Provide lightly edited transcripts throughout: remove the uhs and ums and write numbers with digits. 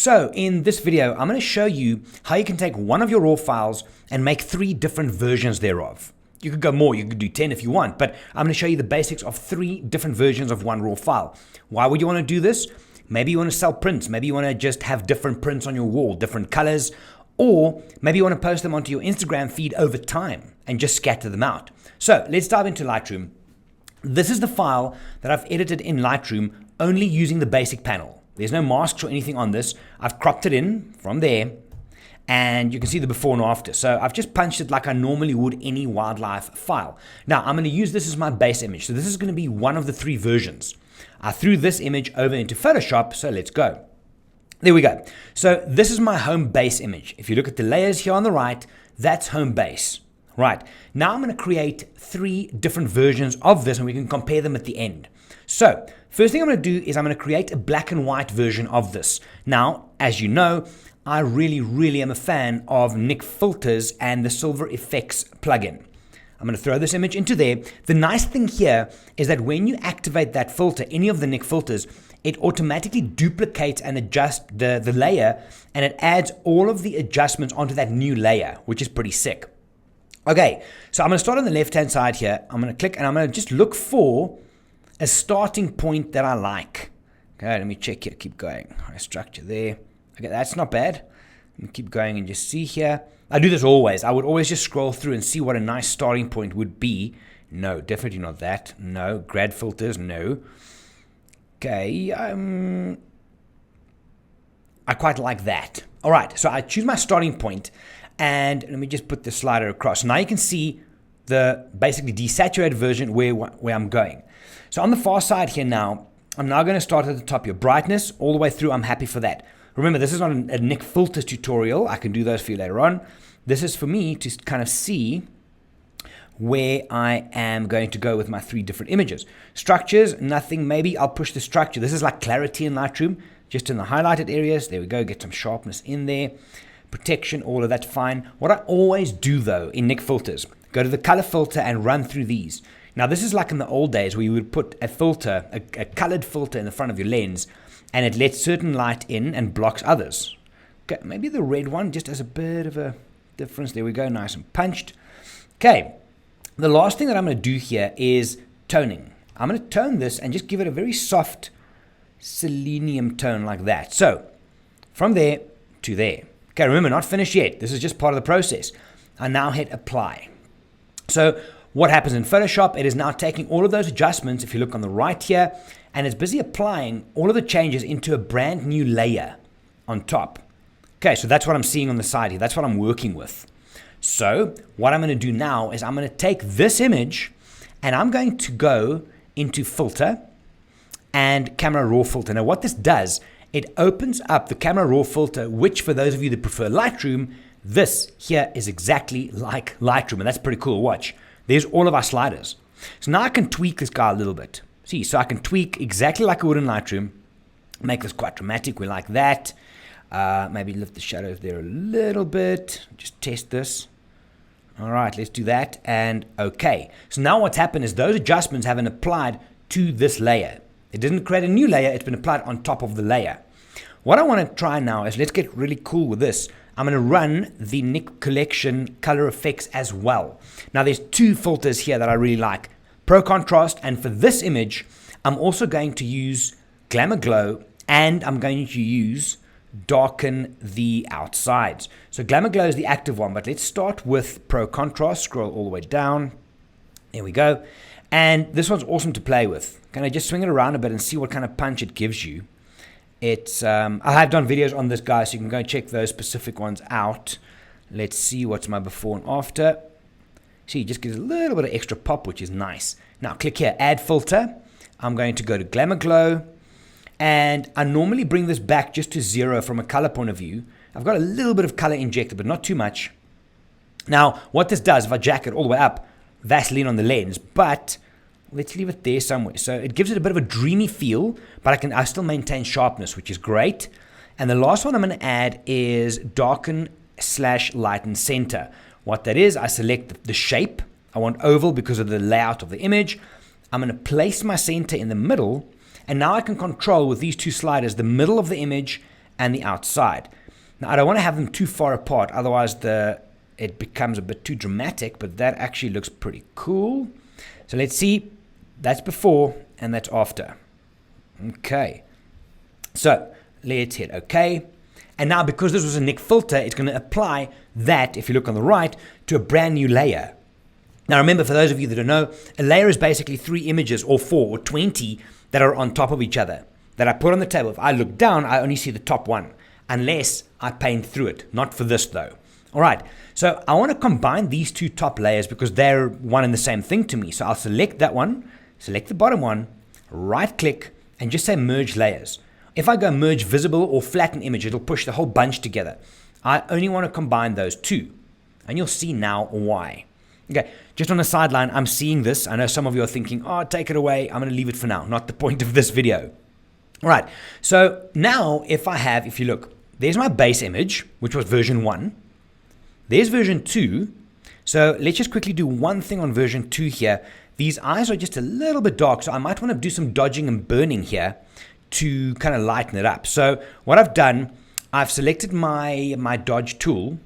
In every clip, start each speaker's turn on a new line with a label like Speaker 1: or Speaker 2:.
Speaker 1: So in this video, I'm going to show you how you can take one of your raw files and make 3 different versions thereof. You could go more, you could do 10 if you want, but I'm going to show you the basics of 3 different versions of one raw file. Why would you want to do this? Maybe you want to sell prints, maybe you want to just have different prints on your wall, different colors, or maybe you want to post them onto your Instagram feed over time and just scatter them out. So let's dive into Lightroom. This is the file that I've edited in Lightroom only using the basic panel. There's no masks or anything on this. I've cropped it in from there and you can see the before and after. So I've just punched it like I normally would any wildlife file. Now I'm going to use this as my base image. So this is going to be one of the 3 versions. I threw this image over into Photoshop, so let's go. There we go. So this is my home base image. If you look at the layers here on the right, that's home base. Right, now I'm going to create 3 different versions of this and we can compare them at the end. So first thing I'm going to do is I'm going to create a black and white version of this. Now, as you know, I really am a fan of Nik filters and the Silver Effects plugin. I'm going to throw this image into there. The nice thing here is that when you activate that filter, any of the Nik filters, it automatically duplicates and adjusts the layer and it adds all of the adjustments onto that new layer, which is pretty sick. Okay, so I'm going to start on the left-hand side here. I'm going to click and I'm going to just look for a starting point that I like. Okay, let me check here. Keep going. All right, structure there. Okay, that's not bad. Let me keep going and just see here. I do this always. I would always just scroll through and see what a nice starting point would be. No, definitely not that. No, grad filters, no. Okay, I quite like that. All right, so I choose my starting point and let me just put the slider across. Now you can see the basically desaturated version where I'm going. So on the far side here now, I'm now going to start at the top. Your brightness all the way through, I'm happy for that. Remember, this is not a Nik filters tutorial. I can do those for you later on. This is for me to kind of see where I am going to go with my 3 different images. Structures, nothing. Maybe I'll push the structure. This is like clarity in Lightroom, just in the highlighted areas. There we go. Get some sharpness in there. Protection, all of that's fine. What I always do though in Nik filters, go to the color filter and run through these. Now this is like in the old days where you would put a filter, a colored filter in the front of your lens and it lets certain light in and blocks others. Okay, maybe the red one just has a bit of a difference. There we go, nice and punched. Okay, the last thing that I'm going to do here is toning. I'm going to tone this and just give it a very soft selenium tone like that. So from there to there. Okay, remember, not finished yet. This is just part of the process. I now hit apply. So what happens in Photoshop, it is now taking all of those adjustments, if you look on the right here, and it's busy applying all of the changes into a brand new layer on top. Okay, so that's what I'm seeing on the side here. That's what I'm working with. So what I'm going to do now is I'm going to take this image and I'm going to go into filter and camera raw filter. Now what this does, it opens up the camera raw filter, which for those of you that prefer Lightroom, this here is exactly like Lightroom, and that's pretty cool. Watch. There's all of our sliders. So now I can tweak this guy a little bit. See, so I can tweak exactly like I would in Lightroom, make this quite dramatic. We like that. Maybe lift the shadows there a little bit. Just test this. All right, let's do that. And okay. So now what's happened is those adjustments have been applied to this layer. It didn't create a new layer. It's been applied on top of the layer. What I want to try now is let's get really cool with this. I'm going to run the Nik Collection color effects as well. Now there's 2 filters here that I really like. Pro Contrast, and for this image, I'm also going to use Glamour Glow and I'm going to use Darken the Outsides. So Glamour Glow is the active one, but let's start with Pro Contrast. Scroll all the way down. There we go. And this one's awesome to play with. Can I just swing it around a bit and see what kind of punch it gives you? It's I have done videos on this guy, so you can go check those specific ones out. Let's see what's my before and after. See, it just gives a little bit of extra pop, which is nice. Now click here, add filter. I'm going to go to Glamour Glow, and I normally bring this back just to 0 from a color point of view. I've got a little bit of color injected, but not too much. Now, what this does, if I jack it all the way up, Vaseline on the lens, but let's leave it there somewhere. So it gives it a bit of a dreamy feel, but I still maintain sharpness, which is great. And the last one I'm going to add is Darken/Lighten Center. What that is, I select the shape. I want oval because of the layout of the image. I'm going to place my center in the middle, and now I can control with these 2 sliders the middle of the image and the outside. Now, I don't want to have them too far apart, otherwise it becomes a bit too dramatic, but that actually looks pretty cool. So let's see, that's before and that's after. Okay, so let's hit OK. And now, because this was a Nik filter, it's going to apply that, if you look on the right, to a brand new layer. Now remember, for those of you that don't know, a layer is basically 3 images, or 4 or 20, that are on top of each other, that I put on the table. If I look down, I only see the top one, unless I paint through it. Not for this though. All right, so I want to combine these 2 top layers because they're one and the same thing to me. So I'll select that one, select the bottom one, right click, and just say merge layers. If I go merge visible or flatten image, it'll push the whole bunch together. I only want to combine those 2, and you'll see now why. Okay, just on a sideline, I'm seeing this. I know some of you are thinking, oh, take it away. I'm going to leave it for now. Not the point of this video. All right, so now if you look, there's my base image, which was version 1. There's version 2. So let's just quickly do one thing on version 2 here. These eyes are just a little bit dark, so I might want to do some dodging and burning here to kind of lighten it up. So what I've done, I've selected my dodge tool,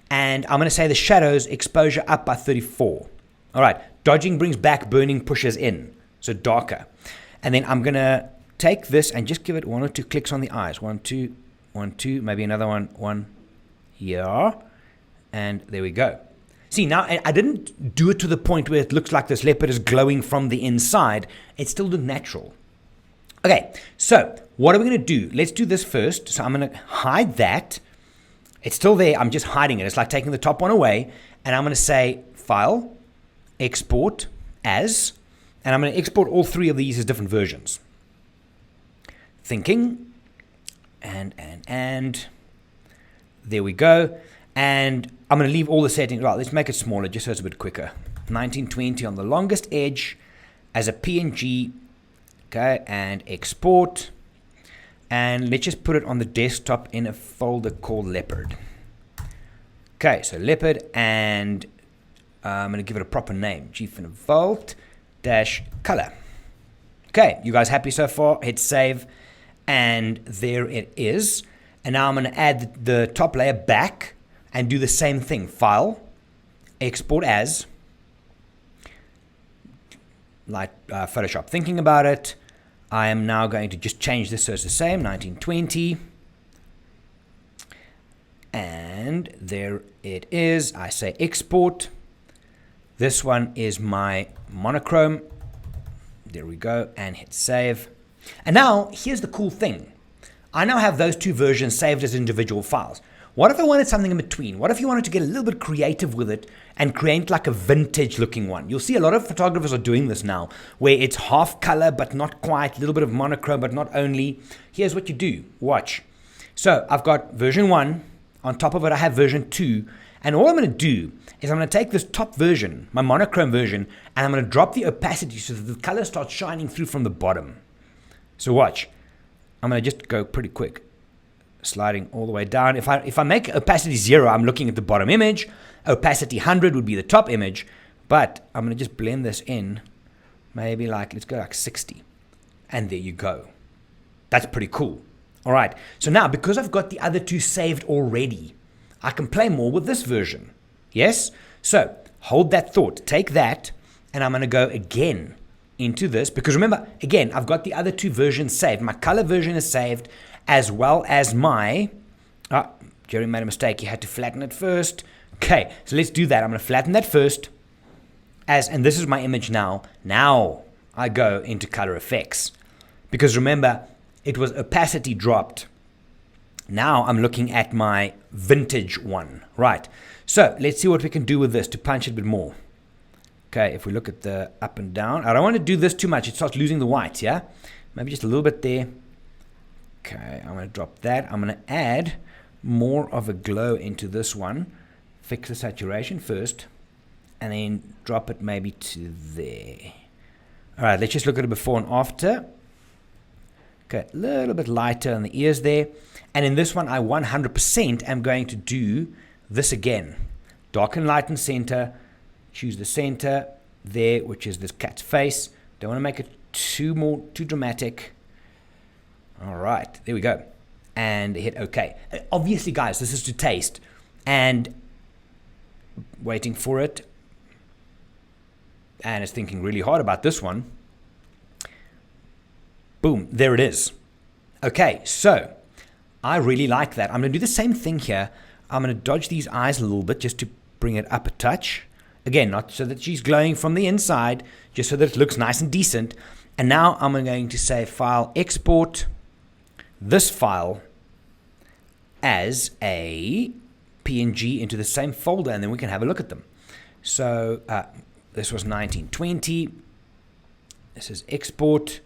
Speaker 1: and I'm going to say the shadows exposure up by 34. All right, dodging brings back, burning pushes in, so darker. And then I'm going to take this and just give it 1 or 2 clicks on the eyes. 1, 2, 1, 2, maybe another one here, and there we go. See, now I didn't do it to the point where it looks like this leopard is glowing from the inside. It still looked natural. Okay, so what are we going to do? Let's do this first. So I'm going to hide that. It's still there. I'm just hiding it. It's like taking the top one away. And I'm going to say File, Export As. And I'm going to export all 3 of these as different versions. Thinking. And. There we go. And I'm going to leave all the settings. Right, let's make it smaller just so it's a bit quicker. 1920 on the longest edge as a PNG. Okay, and export, and let's just put it on the desktop in a folder called leopard. Okay, so leopard, and I'm going to give it a proper name, Vault -color. Okay, you guys happy so far? Hit save, and there it is. And now I'm going to add the top layer back and do the same thing. File, export as, like Photoshop. Thinking about it, I am now going to just change this so it's the same, 1920. And there it is. I say export. This one is my monochrome. There we go, and hit save. And now, here's the cool thing. I now have those 2 versions saved as individual files. What if I wanted something in between? What if you wanted to get a little bit creative with it and create like a vintage looking one? You'll see a lot of photographers are doing this now, where it's half color but not quite, a little bit of monochrome but not only. Here's what you do. Watch. So I've got version 1. On top of it, I have version 2. And all I'm going to do is I'm going to take this top version, my monochrome version, and I'm going to drop the opacity so that the color starts shining through from the bottom. So watch. I'm going to just go pretty quick. Sliding all the way down. If I make opacity 0, I'm looking at the bottom image. Opacity 100 would be the top image. But I'm going to just blend this in. Maybe let's go like 60. And there you go. That's pretty cool. All right. So now, because I've got the other 2 saved already, I can play more with this version. Yes? So hold that thought. Take that, and I'm going to go again into this. Because remember, again, I've got the other 2 versions saved. My color version is saved, as well as my, Gerry made a mistake. He had to flatten it first. Okay, so let's do that. I'm going to flatten that first. And this is my image now. Now I go into color effects. Because remember, it was opacity dropped. Now I'm looking at my vintage one. Right, so let's see what we can do with this to punch it a bit more. Okay, if we look at the up and down. I don't want to do this too much. It starts losing the white, yeah? Maybe just a little bit there. Okay, I'm going to drop that. I'm going to add more of a glow into this one. Fix the saturation first. And then drop it maybe to there. All right, let's just look at it before and after. Okay, a little bit lighter on the ears there. And in this one, I 100% am going to do this again. Darken, lighten, center. Choose the center there, which is this cat's face. Don't want to make it too dramatic. All right, there we go. and hit OK. Obviously, guys, this is to taste, and waiting for it, and it's thinking really hard about this one. Boom, there it is. Okay, so I really like that. I'm going to do the same thing here. I'm going to dodge these eyes a little bit just to bring it up a touch. Again, not so that she's glowing from the inside, just so that it looks nice and decent. And now I'm going to say File, Export this file as a PNG into the same folder, and then we can have a look at them. So this was 1920. This is Export.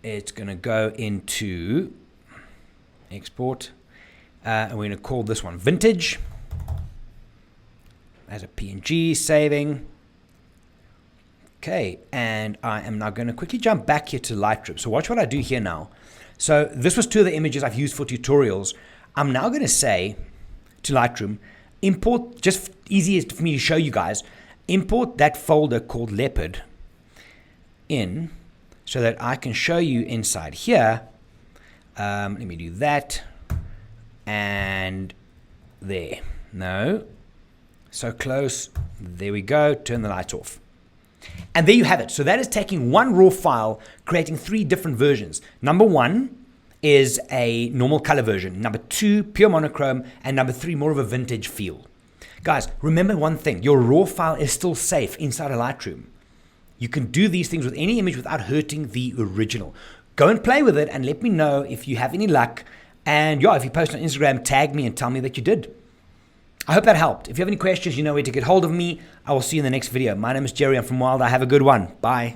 Speaker 1: It's going to go into Export. And we're going to call this one Vintage. As a PNG, saving. Okay, and I am now going to quickly jump back here to Lightroom. So watch what I do here now. So this was two of the images I've used for tutorials. I'm now going to say to Lightroom, import, just easiest for me to show you guys, import that folder called Leopard in so that I can show you inside here. Let me do that. And there. No. So close. There we go. Turn the lights off. And there you have it. So that is taking one raw file, creating three different versions. Number one is a normal color version. Number two, pure monochrome. And number three, more of a vintage feel. Guys, remember one thing. Your raw file is still safe inside of Lightroom. You can do these things with any image without hurting the original. Go and play with it and let me know if you have any luck. And yeah, if you post on Instagram, tag me and tell me that you did. I hope that helped. If you have any questions, you know where to get hold of me. I will see you in the next video. My name is Gerry. I'm from Wild. Have a good one. Bye.